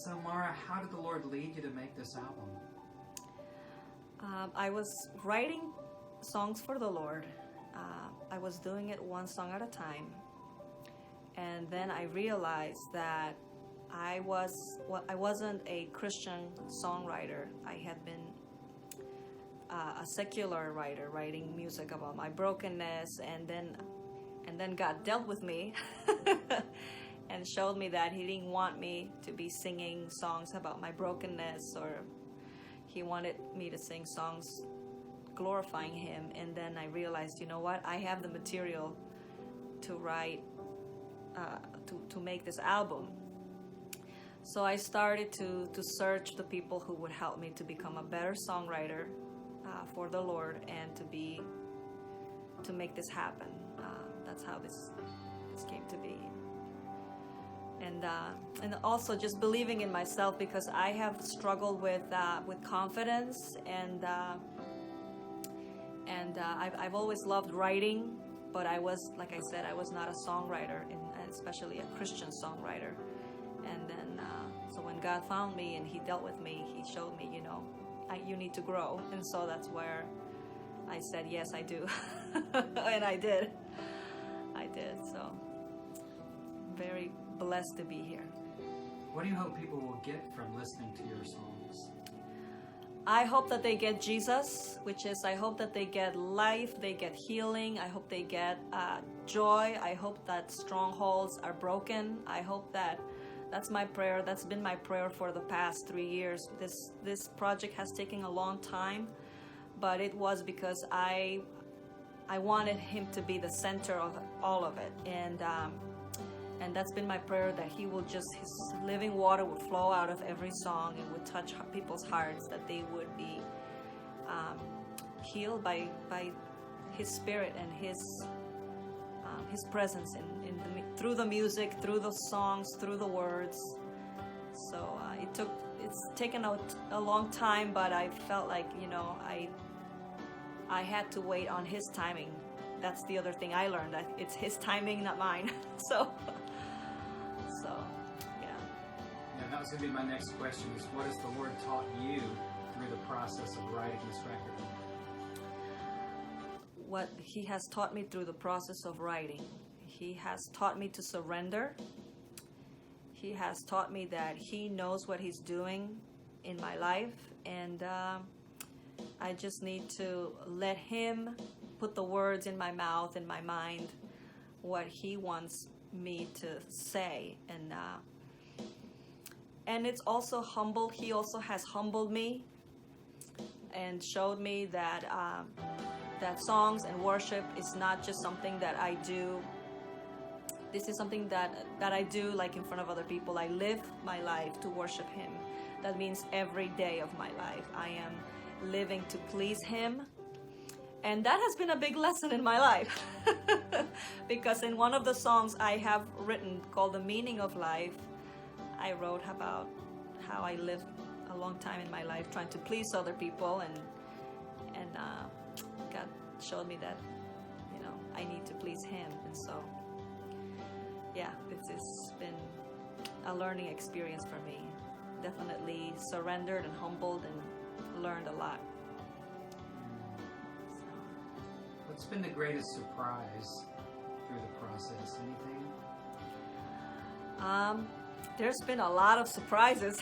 So Mara, how did the Lord lead you to make this album? I was writing songs for the Lord. I was doing it one song at a time. And then I realized that I wasn't a Christian songwriter. I had been a secular writer, writing music about my brokenness, and then God dealt with me and showed me that He didn't want me to be singing songs about my brokenness, or He wanted me to sing songs glorifying Him. And then I realized, you know what? I have the material to write, to make this album. So I started to search the people who would help me to become a better songwriter for the Lord, and to make this happen. That's how this came to be. And also just believing in myself, because I have struggled with confidence, and I've always loved writing, but I was, like I said, I was not a songwriter, especially a Christian songwriter. And then so when God found me and He dealt with me, He showed me, you need to grow. And so that's where I said, yes, I do. And I did. So very blessed to be here. What do you hope people will get from listening to your songs? I hope that they get Jesus, which is, I hope that they get life, they get healing. I hope they get joy. I hope that strongholds are broken. I hope that's my prayer. That's been my prayer for the past 3 years. This project has taken a long time, but it was because I wanted Him to be the center of all of it. And that's been my prayer, that He will just, His living water would flow out of every song and would touch people's hearts, that they would be healed by His Spirit and His presence through the music, through the songs, through the words. So it's taken a long time, but I felt like, I had to wait on His timing. That's the other thing I learned, that it's His timing, not mine. So yeah. Yeah, that was going to be my next question, is what has the Lord taught you through the process of writing this record? What He has taught me through the process of writing, He has taught me to surrender. He has taught me that He knows what He's doing in my life, and I just need to let Him put the words in my mouth, in my mind, what He wants me to say. And it's also humble. He also has humbled me and showed me that that songs and worship is not just something that I do. This is something that I do like in front of other people. I live my life to worship Him. That means every day of my life I am living to please Him. And that has been a big lesson in my life. Because in one of the songs I have written, called The Meaning of Life, I wrote about how I lived a long time in my life trying to please other people, and God showed me that, I need to please Him. And so, yeah, it's been a learning experience for me. Definitely surrendered and humbled and learned a lot. What's been the greatest surprise through the process? Anything? There's been a lot of surprises.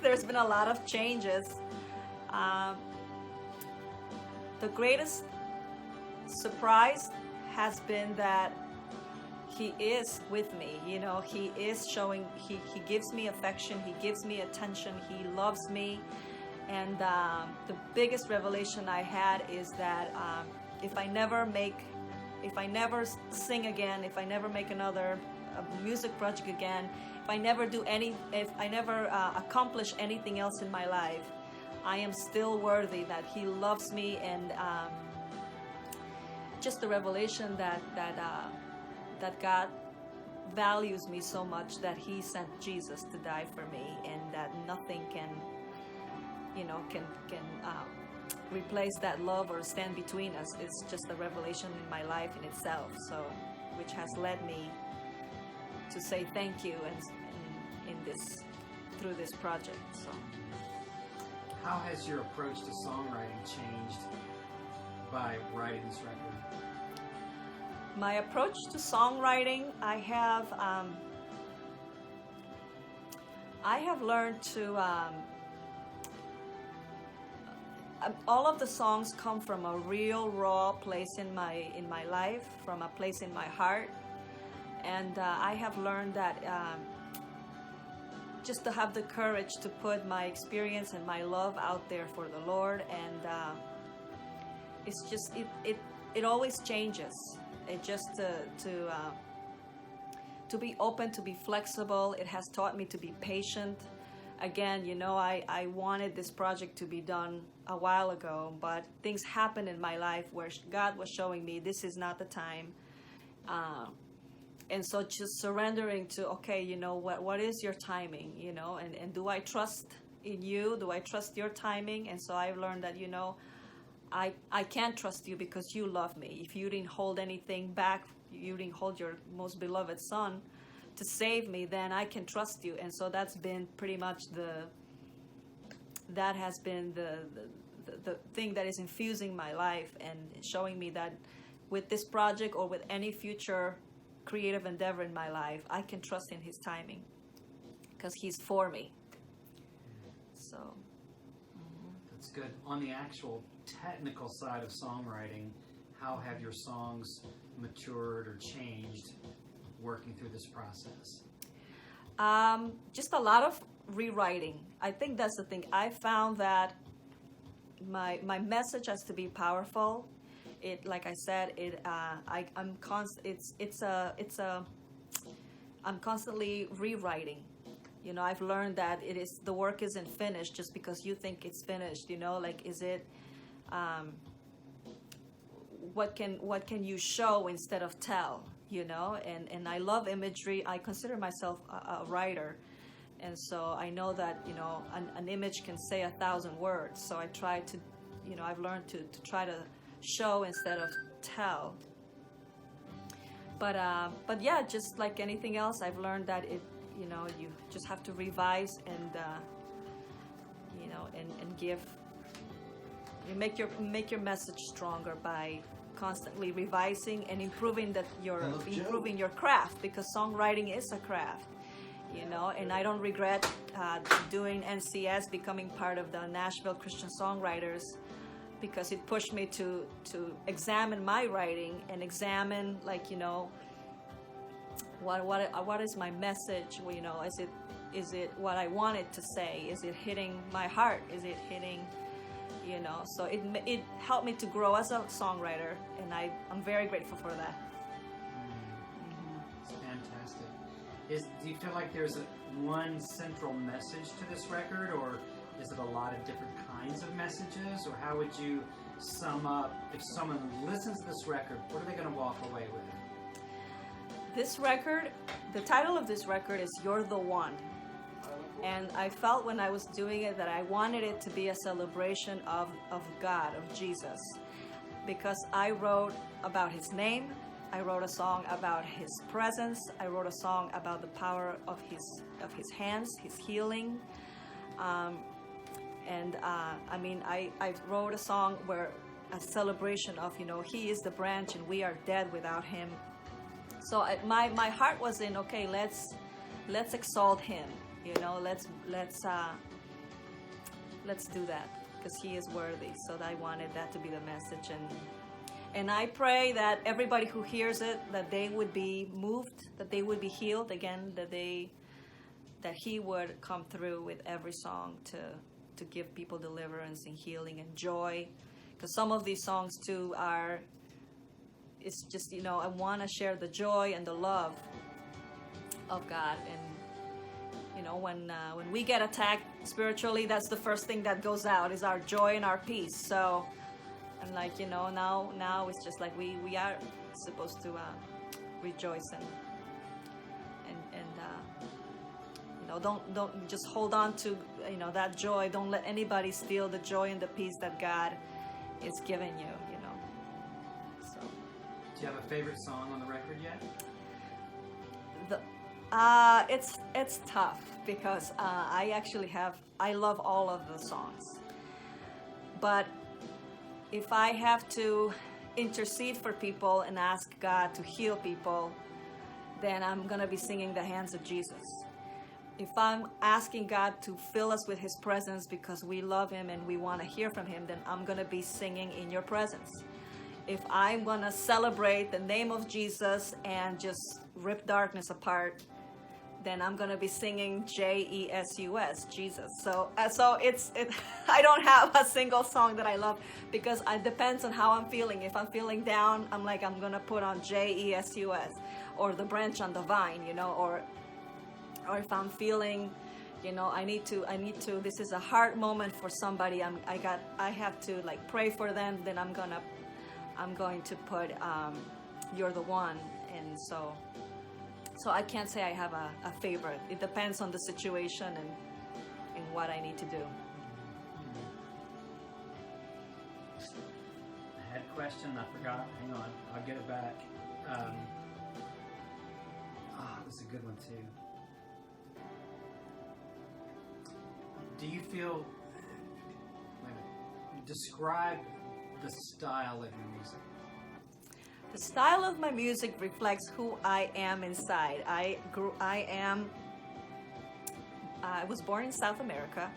There's been a lot of changes. The greatest surprise has been that He is with me. He is showing, He gives me affection, He gives me attention, He loves me. And the biggest revelation I had is that if I never sing again, if I never make another music project again, if I never accomplish anything else in my life, I am still worthy, that He loves me. And just the revelation that God values me so much that He sent Jesus to die for me, and that nothing can replace that love or stand between us. It's just a revelation in my life in itself, so which has led me to say thank you in this through this project. So How has your approach to songwriting changed by writing this record? my approach to songwriting, I have learned to all of the songs come from a real raw place in my life, from a place in my heart, and I have learned that just to have the courage to put my experience and my love out there for the Lord, and it's just it always changes. It just to be open, to be flexible. It has taught me to be patient. Again, I wanted this project to be done a while ago, but things happened in my life where God was showing me this is not the time. And so just surrendering to, okay, what is your timing, and do I trust in you? Do I trust your timing? And so I've learned that, I can't trust you because you love me. If you didn't hold anything back, you didn't hold your most beloved son to save me, then I can trust you. And so that's been pretty much the thing that is infusing my life and showing me that with this project or with any future creative endeavor in my life, I can trust in his timing because he's for me. So That's good. On the actual technical side of songwriting, how have your songs matured or changed working through this process? Just a lot of rewriting. I think that's the thing. I found that my message has to be powerful. It, like I said, I'm constantly rewriting. I've learned that the work isn't finished just because you think it's finished. Is it? What can you show instead of tell? And I love imagery. I consider myself a writer, and so I know that an image can say 1,000 words. So I try to, I've learned to try to show instead of tell. But yeah, just like anything else, I've learned that you just have to revise and and give. You make your message stronger by constantly revising and improving your craft, because songwriting is a craft, and I don't regret doing NCS, becoming part of the Nashville Christian Songwriters, because it pushed me to examine my writing and examine what is my message. Is it what I wanted to say? Is it hitting my heart? Is it hitting so it helped me to grow as a songwriter, and I'm very grateful for that. It's fantastic. Do you feel like there's one central message to this record, or is it a lot of different kinds of messages, or how would you sum up, if someone listens to this record, what are they going to walk away with? This record, the title of this record is You're the One. And I felt when I was doing it that I wanted it to be a celebration of God, of Jesus, because I wrote about his name, I wrote a song about his presence, I wrote a song about the power of his hands, his healing, I wrote a song where a celebration of he is the branch and we are dead without him. So my heart was in, okay, let's exalt him. Let's do that because he is worthy. So I wanted that to be the message, and I pray that everybody who hears it, that they would be moved, that they would be healed again, that he would come through with every song to give people deliverance and healing and joy. Because some of these songs too it's just I want to share the joy and the love of God. And when we get attacked spiritually, that's the first thing that goes out is our joy and our peace. So, and now it's just like we are supposed to rejoice and don't just hold on to that joy. Don't let anybody steal the joy and the peace that God is giving you. So, do you have a favorite song on the record yet? It's tough because I love all of the songs, but if I have to intercede for people and ask God to heal people, then I'm gonna be singing the hands of Jesus. If I'm asking God to fill us with His presence because we love Him and we want to hear from Him, then I'm gonna be singing in your presence. If I want to celebrate the name of Jesus and just rip darkness apart, then I'm gonna be singing Jesus, Jesus. So I don't have a single song that I love because it depends on how I'm feeling. If I'm feeling down, I'm gonna put on Jesus, or the branch on the vine, or if I'm feeling, I need to. This is a hard moment for somebody. I have to pray for them. Then I'm going to put You're the One, and so I can't say I have a favorite. It depends on the situation and what I need to do. I had a question, I forgot. Hang on, I'll get it back. It was a good one too. Do you feel? Wait a minute. Describe the style of your music. The style of my music reflects who I am inside. I was born in South America,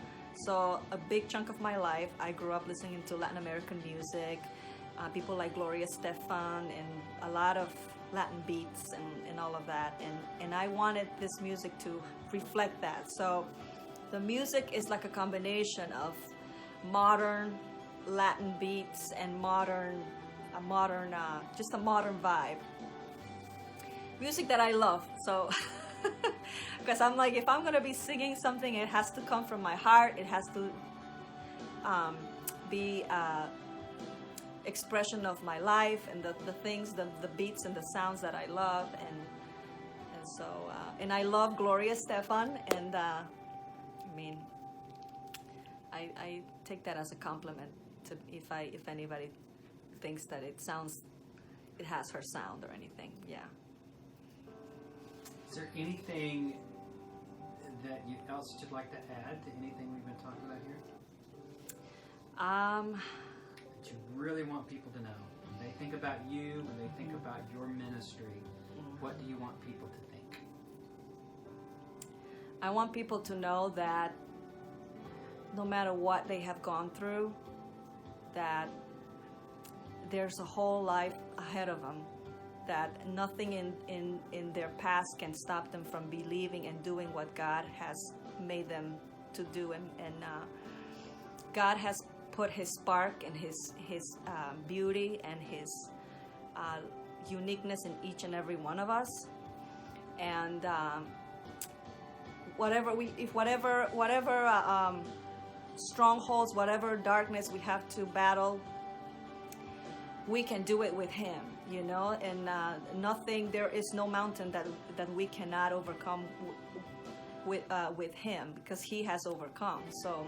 so a big chunk of my life I grew up listening to Latin American music, people like Gloria Estefan and a lot of Latin beats and all of that, and I wanted this music to reflect that. So the music is like a combination of modern Latin beats and just a modern vibe. Music that I love. So, because I'm if I'm gonna be singing something, it has to come from my heart. It has to be expression of my life and the things, the beats and the sounds that I love, and so and I love Gloria Estefan, and I take that as a compliment to if anybody thinks that it has her sound or anything. Yeah. Is there anything else you'd like to add to anything we've been talking about here? That you really want people to know when they think about you, when they think about your ministry, what do you want people to think? I want people to know that no matter what they have gone through, that there's a whole life ahead of them, that nothing in their past can stop them from believing and doing what God has made them to do, and God has put His spark and His beauty and His uniqueness in each and every one of us, and whatever strongholds, whatever darkness we have to battle, we can do it with Him, and there is no mountain that we cannot overcome with Him, because He has overcome. So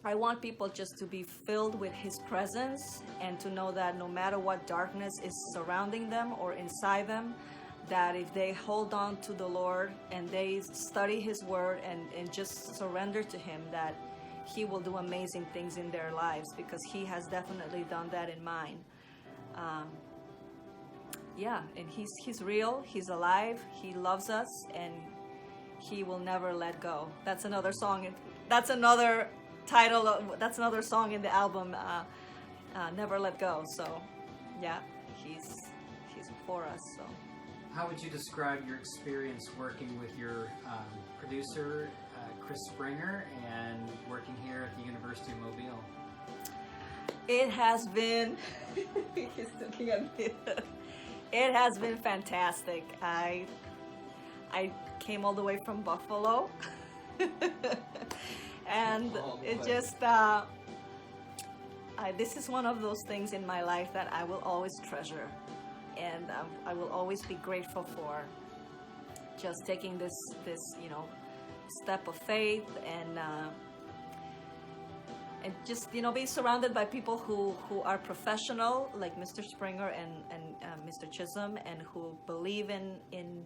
I want people just to be filled with His presence and to know that no matter what darkness is surrounding them or inside them, that if they hold on to the Lord and they study His Word and just surrender to Him, that He will do amazing things in their lives, because He has definitely done that in mine. And He's real, He's alive, He loves us, and He will never let go. That's another song. That's another title. That's another song in the album, Never Let Go. So, yeah, He's for us. So. How would you describe your experience working with your producer, Chris Springer, and working here at the University of Mobile? It has been he's looking at me. It has been fantastic. I came all the way from Buffalo and it just this is one of those things in my life that I will always treasure, and I will always be grateful for just taking this step of faith, and and just be surrounded by people who are professional, like Mr. Springer and Mr. Chisholm, and who believe in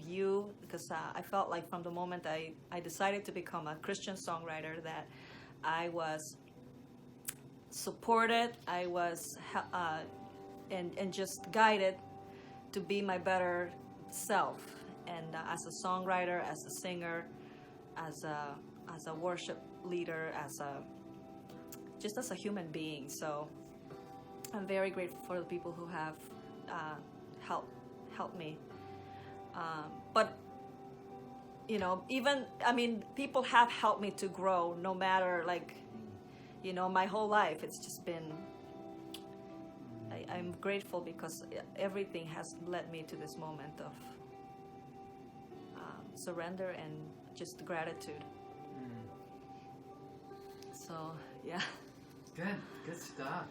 you, because I felt like from the moment I decided to become a Christian songwriter that I was supported, I was and just guided to be my better self, and as a songwriter, as a singer, as a worship leader, as a human being. So I'm very grateful for the people who have helped me. But people have helped me to grow, no matter my whole life. It's just been, I'm grateful because everything has led me to this moment of surrender and just gratitude. So, yeah. Good stuff.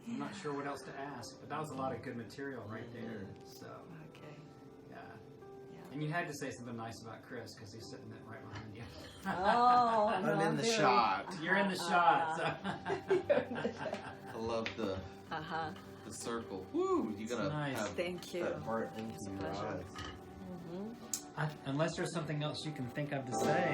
I'm not sure what else to ask, but that was a lot of good material right there. So, Okay. yeah. And you had to say something nice about Chris because he's sitting right behind you. Oh, I'm in the shot. You're in the shot. So. I love the circle. Woo! You gotta nice. have Thank you. that heart into It's a your pleasure. eyes. Unless there's something else you can think of to say.